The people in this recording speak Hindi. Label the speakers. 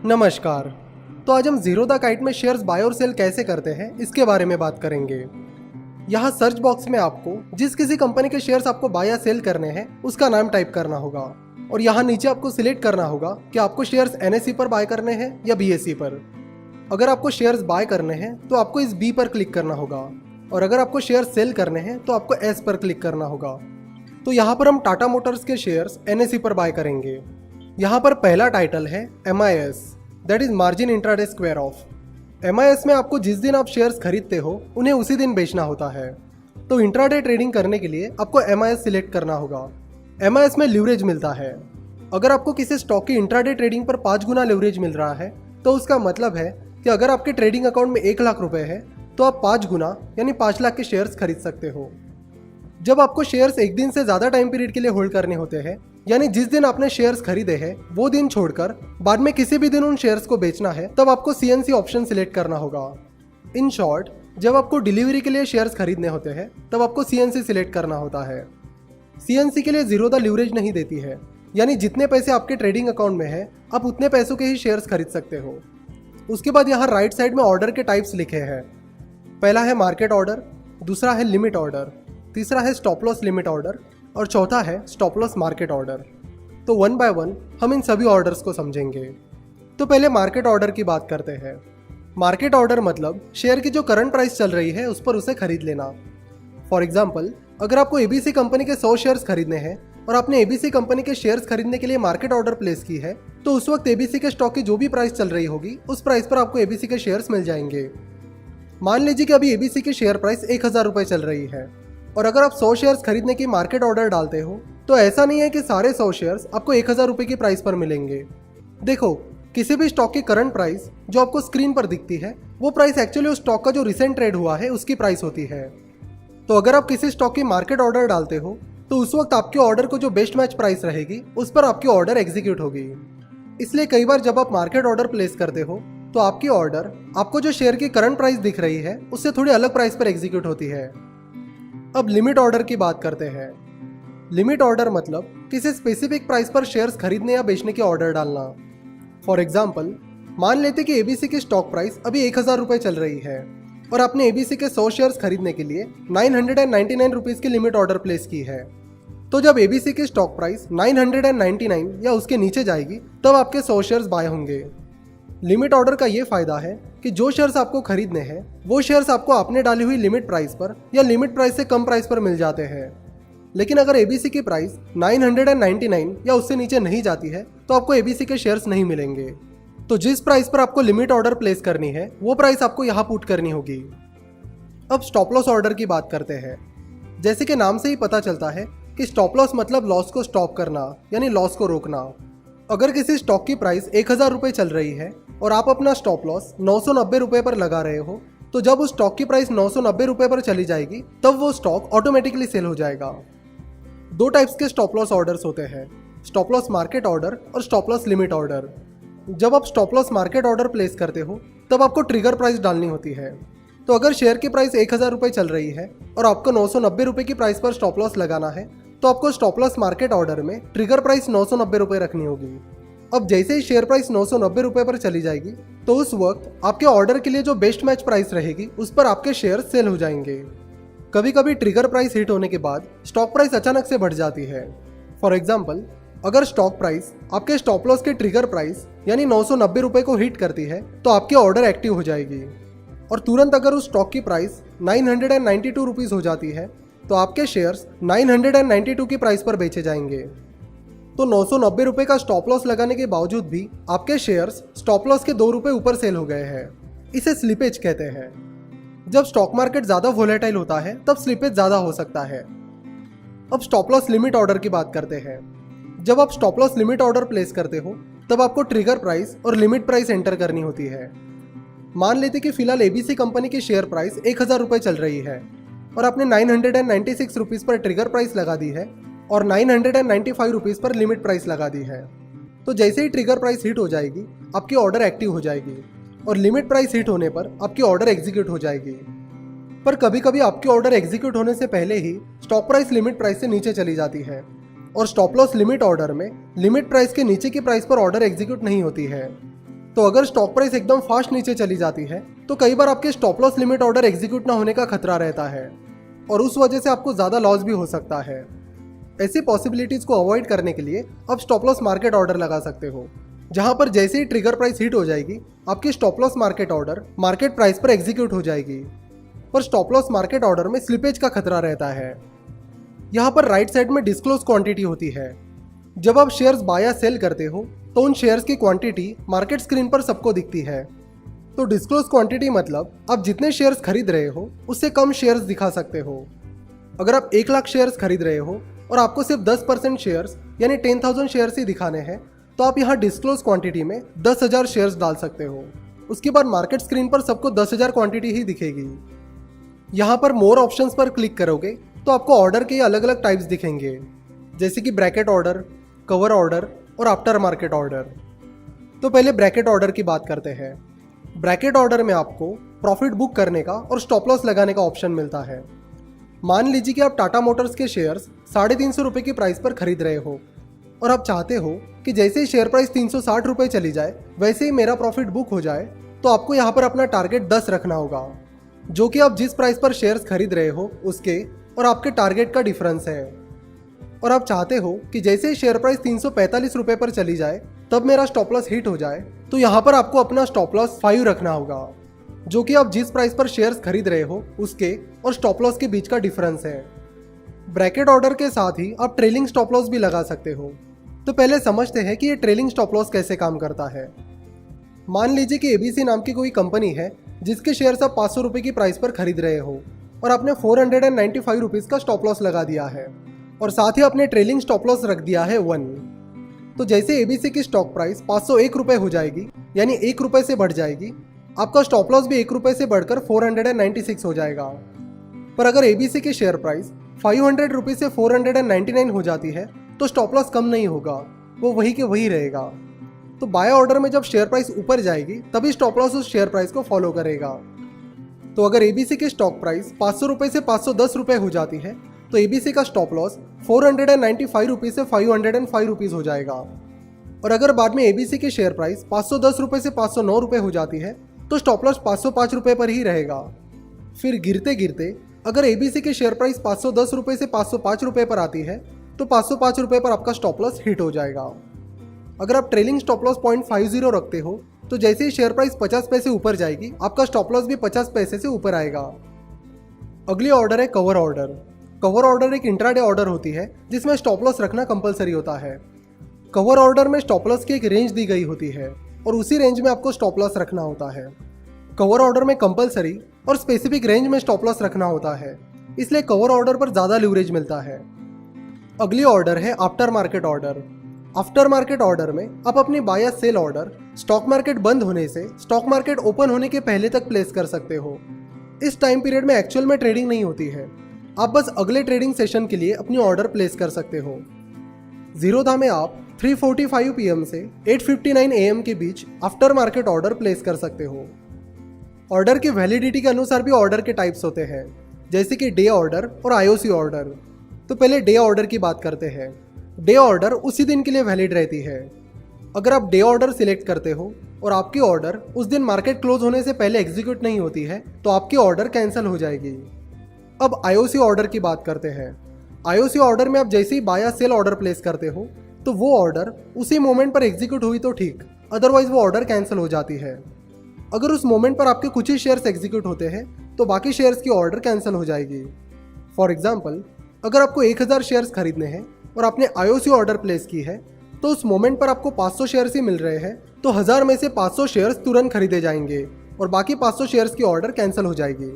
Speaker 1: नमस्कार। तो आज हम जीरो द काइट में शेयर्स बाय और सेल कैसे करते हैं इसके बारे में बात करेंगे। यहाँ सर्च बॉक्स में आपको जिस किसी कंपनी के शेयर्स आपको बाय या सेल करने हैं उसका नाम टाइप करना होगा और यहाँ नीचे आपको सिलेक्ट करना होगा कि आपको शेयर्स NSE पर बाय करने हैं या BSE पर। अगर आपको शेयर्स बाय करने हैं तो आपको इस B पर क्लिक करना होगा और अगर आपको शेयर्स सेल करने हैं तो आपको S पर क्लिक करना होगा। तो यहाँ पर हम टाटा मोटर्स के शेयर्स NSE पर बाय करेंगे। यहाँ पर पहला टाइटल है MIS, that is margin intraday square of. MIS में आपको जिस दिन आप शेयर्स खरीदते हो उन्हें उसी दिन बेचना होता है। तो इंट्राडे ट्रेडिंग करने के लिए आपको MIS सिलेक्ट करना होगा। MIS में लीवरेज मिलता है। अगर आपको किसी स्टॉक की इंट्राडे ट्रेडिंग पर 5 गुना लीवरेज मिल रहा है तो उसका मतलब है कि अगर आपके ट्रेडिंग अकाउंट में 1 लाख रुपए है तो आप 5 गुना यानी 5 लाख के शेयर्स खरीद सकते हो। जब आपको शेयर्स एक दिन से ज़्यादा टाइम पीरियड के लिए होल्ड करने होते हैं, यानी जिस दिन आपने शेयर्स खरीदे हैं वो दिन छोड़कर बाद में किसी भी दिन उन शेयर्स को बेचना है, तब आपको CNC ऑप्शन सिलेक्ट करना होगा। इन शॉर्ट, जब आपको डिलीवरी के लिए शेयर्स खरीदने होते हैं तब आपको CNC सिलेक्ट करना होता है। CNC के लिए जीरो द लीवरेज नहीं देती है, यानी जितने पैसे आपके ट्रेडिंग अकाउंट में है आप उतने पैसों के ही शेयर्स खरीद सकते हो। उसके बाद यहाँ राइट साइड में ऑर्डर के टाइप्स लिखे हैं। पहला है मार्केट ऑर्डर, दूसरा है लिमिट ऑर्डर, तीसरा है स्टॉप लॉस लिमिट ऑर्डर और चौथा है स्टॉप लॉस मार्केट ऑर्डर। तो वन बाय वन हम इन सभी ऑर्डर्स को समझेंगे। तो पहले मार्केट ऑर्डर की बात करते हैं। मार्केट ऑर्डर मतलब शेयर की जो करंट प्राइस चल रही है उस पर उसे खरीद लेना। फॉर एग्जाम्पल, अगर आपको ABC कंपनी के 100 शेयर्स खरीदने हैं और आपने ABC कंपनी के शेयर्स खरीदने के लिए मार्केट ऑर्डर प्लेस की है, तो उस वक्त ABC के स्टॉक की जो भी प्राइस चल रही होगी उस प्राइस पर आपको ABC के शेयर्स मिल जाएंगे। मान लीजिए कि अभी ABC की शेयर प्राइस 1000 रुपये चल रही है और अगर आप 100 शेयर्स खरीदने की मार्केट ऑर्डर डालते हो तो ऐसा नहीं है कि सारे 100 शेयर्स आपको 1000 रुपये की प्राइस पर मिलेंगे। देखो, किसी भी स्टॉक की करंट प्राइस जो आपको स्क्रीन पर दिखती है वो प्राइस एक्चुअली उस स्टॉक का जो रिसेंट ट्रेड हुआ है उसकी प्राइस होती है। तो अगर आप किसी स्टॉक की मार्केट ऑर्डर डालते हो तो उस वक्त आपके ऑर्डर को जो बेस्ट मैच प्राइस रहेगी उस पर आपकी ऑर्डर एग्जीक्यूट होगी। इसलिए कई बार जब आप मार्केट ऑर्डर प्लेस करते हो तो आपकी ऑर्डर आपको जो शेयर की करंट प्राइस दिख रही है उससे थोड़ी अलग प्राइस पर एग्जीक्यूट होती है। अब लिमिट ऑर्डर की बात करते हैं। लिमिट ऑर्डर मतलब किसी स्पेसिफिक प्राइस पर शेयर्स खरीदने या बेचने की ऑर्डर डालना। फॉर एग्जाम्पल, मान लेते कि ABC की स्टॉक प्राइस अभी 1000 रुपये चल रही है और आपने ABC के 100 शेयर्स खरीदने के लिए 999 रुपीज़ की लिमिट ऑर्डर प्लेस की है। तो जब ABC की स्टॉक प्राइस 999 या उसके नीचे जाएगी तब आपके 100 शेयर्स बाय होंगे। लिमिट ऑर्डर का ये फायदा है कि जो शेयर्स आपको खरीदने हैं वो शेयर्स आपको आपने डाली हुई लिमिट प्राइस पर या लिमिट प्राइस से कम प्राइस पर मिल जाते हैं। लेकिन अगर ABC की प्राइस 999 या उससे नीचे नहीं जाती है तो आपको ABC के शेयर्स नहीं मिलेंगे। तो जिस प्राइस पर आपको लिमिट ऑर्डर प्लेस करनी है वो प्राइस आपको यहाँ पुट करनी होगी। अब स्टॉप लॉस ऑर्डर की बात करते हैं। जैसे कि नाम से ही पता चलता है कि स्टॉप लॉस मतलब लॉस को स्टॉप करना, यानी लॉस को रोकना। अगर किसी स्टॉक की प्राइस 1000 रुपये चल रही है और आप अपना स्टॉप लॉस 990 रुपये पर लगा रहे हो, तो जब उस स्टॉक की प्राइस 990 रुपये पर चली जाएगी तब वो स्टॉक ऑटोमेटिकली सेल हो जाएगा। 2 टाइप्स के स्टॉप लॉस ऑर्डर्स होते हैं, स्टॉप लॉस मार्केट ऑर्डर और स्टॉप लॉस लिमिट ऑर्डर। जब आप stop loss market order place करते हो तब आपको ट्रिगर प्राइस डालनी होती है। तो अगर शेयर की प्राइस 1000 रुपये चल रही है और आपको 990 रुपये की प्राइस पर स्टॉप लॉस लगाना है तो आपको स्टॉप लॉस मार्केट ऑर्डर में ट्रिगर प्राइस 990 रुपये रखनी होगी। अब जैसे ही शेयर प्राइस 990 रुपये पर चली जाएगी तो उस वक्त आपके ऑर्डर के लिए जो बेस्ट मैच प्राइस रहेगी उस पर आपके शेयर सेल हो जाएंगे। कभी कभी ट्रिगर प्राइस हिट होने के बाद स्टॉक प्राइस अचानक से बढ़ जाती है। फॉर एग्जाम्पल, अगर स्टॉक प्राइस आपके स्टॉप लॉस के ट्रिगर प्राइस यानी 990 रुपये को हिट करती है तो आपकी ऑर्डर एक्टिव हो जाएगी और तुरंत अगर उस स्टॉक की प्राइस 992 रुपीज़ हो जाती है तो आपके शेयर्स 992 की प्राइस पर बेचे जाएंगे। तो 990 रुपये का स्टॉप लॉस लगाने के बावजूद भी आपके शेयर्स स्टॉप लॉस के 2 रुपये ऊपर सेल हो गए हैं। इसे स्लिपेज कहते हैं। जब स्टॉक मार्केट ज़्यादा वोलेटाइल होता है तब स्लिपेज ज़्यादा हो सकता है। अब स्टॉप लॉस लिमिट ऑर्डर की बात करते हैं। जब आप stop loss limit order place करते हो तब आपको ट्रिगर प्राइस और लिमिट प्राइस एंटर करनी होती है। मान लेते कि फिलहाल ABC कंपनी की शेयर प्राइस 1000 रुपये चल रही है और आपने 996 रुपीज़ पर ट्रिगर प्राइस लगा दी है और 995 रुपीज़ पर लिमिट प्राइस लगा दी है। तो जैसे ही ट्रिगर प्राइस हिट हो जाएगी आपकी ऑर्डर एक्टिव हो जाएगी और लिमिट प्राइस हिट होने पर आपकी ऑर्डर एग्जीक्यूट हो जाएगी। पर कभी कभी आपकी ऑर्डर एग्जीक्यूट होने से पहले ही स्टॉक प्राइस लिमिट प्राइस से नीचे चली जाती है और स्टॉप लॉस लिमिट ऑर्डर में लिमिट प्राइस के नीचे की प्राइस पर ऑर्डर एग्जीक्यूट नहीं होती है। तो अगर स्टॉक प्राइस एकदम फास्ट नीचे चली जाती है तो कई बार आपके stop loss limit order execute ना होने का खतरा रहता है और उस वजह से आपको ज़्यादा लॉस भी हो सकता है। ऐसी पॉसिबिलिटीज़ को अवॉइड करने के लिए आप स्टॉप लॉस मार्केट ऑर्डर लगा सकते हो, जहां पर जैसे ही ट्रिगर प्राइस हिट हो जाएगी आपकी stop loss market order market price पर एग्जीक्यूट हो जाएगी। पर स्टॉप लॉस मार्केट ऑर्डर में स्लिपेज का खतरा रहता है। यहाँ पर राइट साइड में डिस्क्लोज क्वांटिटी होती है। जब आप शेयर्स बाय या सेल करते हो तो उन शेयर्स की क्वांटिटी मार्केट स्क्रीन पर सबको दिखती है। तो डिस्क्लोज क्वांटिटी मतलब आप जितने शेयर्स खरीद रहे हो उससे कम शेयर्स दिखा सकते हो। अगर आप 1 लाख शेयर्स खरीद रहे हो और आपको सिर्फ 10% शेयर्स यानी 10,000 शेयर्स ही दिखाने हैं तो आप यहाँ डिस्क्लोज क्वांटिटी में 10,000 शेयर्स डाल सकते हो। उसके बाद मार्केट स्क्रीन पर सबको 10,000 क्वांटिटी ही दिखेगी। यहाँ पर मोर ऑप्शंस पर क्लिक करोगे तो आपको ऑर्डर के अलग अलग टाइप्स दिखेंगे, जैसे कि ब्रैकेट ऑर्डर, कवर ऑर्डर और आफ्टर मार्केट ऑर्डर। तो पहले ब्रैकेट ऑर्डर की बात करते हैं। ब्रैकेट ऑर्डर में आपको प्रॉफिट बुक करने का और स्टॉप लॉस लगाने का ऑप्शन मिलता है। मान लीजिए कि आप टाटा मोटर्स के शेयर्स 350 रुपये की प्राइस पर खरीद रहे हो और आप चाहते हो कि जैसे ही शेयर प्राइस 360 रुपये चली जाए वैसे ही मेरा प्रॉफिट बुक हो जाए, तो आपको यहाँ पर अपना टारगेट 10 रखना होगा, जो कि आप जिस प्राइस पर शेयर्स खरीद रहे हो उसके और आपके टारगेट का डिफरेंस है। और आप चाहते हो कि जैसे ही शेयर प्राइस 345 रुपये पर चली जाए तब मेरा स्टॉप लॉस हिट हो जाए, तो यहाँ पर आपको अपना स्टॉप लॉस 5 रखना होगा, जो कि आप जिस प्राइस पर शेयर्स खरीद रहे हो उसके और स्टॉप लॉस के बीच का डिफरेंस है। ब्रैकेट ऑर्डर के साथ ही आप ट्रेलिंग स्टॉप लॉस भी लगा सकते हो। तो पहले समझते हैं कि ये ट्रेलिंग स्टॉप लॉस कैसे काम करता है। मान लीजिए कि एबीसी नाम की कोई कंपनी है जिसके शेयर्स आप 500 रुपये की प्राइस पर खरीद रहे हो और आपने 495 रुपीज़ का स्टॉप लॉस लगा दिया है और साथ ही आपने ट्रेलिंग स्टॉप लॉस रख दिया है 1। तो जैसे एबीसी की स्टॉक प्राइस 501 रुपये हो जाएगी, यानी 1 रुपये से बढ़ जाएगी, आपका स्टॉप लॉस भी 1 रुपये से बढ़कर 496 हो जाएगा। पर अगर एबीसी की शेयर प्राइस 500 रुपये से 499 हो जाती है तो स्टॉप लॉस कम नहीं होगा, वो वही के वही रहेगा। तो बाय ऑर्डर में जब शेयर प्राइस ऊपर जाएगी तभी स्टॉप लॉस उस शेयर प्राइस को फॉलो करेगा। तो अगर एबीसी की स्टॉक प्राइस 500 रुपये से 510 रुपये हो जाती है तो एबीसी का स्टॉप लॉस 495 रुपये से 505 रुपीज़ हो जाएगा। और अगर बाद में एबीसी की शेयर प्राइस 510 रुपये से 509 रुपये हो जाती है तो स्टॉप लॉस 505 रुपये पर ही रहेगा। फिर गिरते गिरते अगर एबीसी की शेयर प्राइस 510 रुपये से 505 रुपये पर आती है तो 505 रुपये पर आपका स्टॉप लॉस हिट हो जाएगा। अगर आप ट्रेलिंग स्टॉप लॉस 0.50 रखते हो तो जैसे ही शेयर प्राइस 50 पैसे ऊपर जाएगी आपका स्टॉप लॉस भी 50 पैसे से ऊपर आएगा। अगली ऑर्डर है कवर ऑर्डर। कवर ऑर्डर एक इंट्राडे ऑर्डर होती है जिसमें स्टॉप लॉस रखना कंपलसरी होता है। कवर ऑर्डर में स्टॉप लॉस की एक रेंज दी गई होती है और उसी रेंज में आपको स्टॉप लॉस रखना होता है। कवर ऑर्डर में कंपलसरी और स्पेसिफिक रेंज में स्टॉप लॉस रखना होता है, इसलिए कवर ऑर्डर पर ज़्यादा लीवरेज मिलता है। अगली ऑर्डर है after market order. After market order में आप अपनी बाय या सेल ऑर्डर स्टॉक मार्केट बंद होने से स्टॉक मार्केट ओपन होने के पहले तक प्लेस कर सकते हो। इस टाइम पीरियड में एक्चुअल में ट्रेडिंग नहीं होती है, आप बस अगले ट्रेडिंग सेशन के लिए अपनी ऑर्डर प्लेस कर सकते हो। जीरोधा में आप 3:45 PM से 8:59 AM के बीच आफ्टर मार्केट ऑर्डर प्लेस कर सकते हो। ऑर्डर की वैलिडिटी के अनुसार भी ऑर्डर के टाइप्स होते हैं, जैसे कि डे ऑर्डर और आईओसी ऑर्डर। तो पहले डे ऑर्डर की बात करते हैं। डे ऑर्डर उसी दिन के लिए वैलिड रहती है। अगर आप डे ऑर्डर सिलेक्ट करते हो और आपकी ऑर्डर उस दिन मार्केट क्लोज होने से पहले एग्जीक्यूट नहीं होती है तो आपकी ऑर्डर कैंसिल हो जाएगी। अब आईओसी ऑर्डर की बात करते हैं। आईओसी ऑर्डर में आप जैसे ही बाय या सेल ऑर्डर प्लेस करते हो तो वो ऑर्डर उसी मोमेंट पर एग्जीक्यूट हुई तो ठीक, अदरवाइज वो ऑर्डर कैंसिल हो जाती है। अगर उस मोमेंट पर आपके कुछ ही शेयर्स एग्जीक्यूट होते हैं तो बाकी शेयर्स की ऑर्डर कैंसिल हो जाएगी। फॉर एग्जाम्पल, अगर आपको 1000 शेयर्स खरीदने हैं और आपने आईओसी ऑर्डर प्लेस की है तो उस मोमेंट पर आपको 500 शेयर्स ही मिल रहे हैं, तो 1000 में से 500 शेयर्स तुरंत खरीदे जाएंगे और बाकी 500 शेयर्स की ऑर्डर कैंसिल हो जाएगी।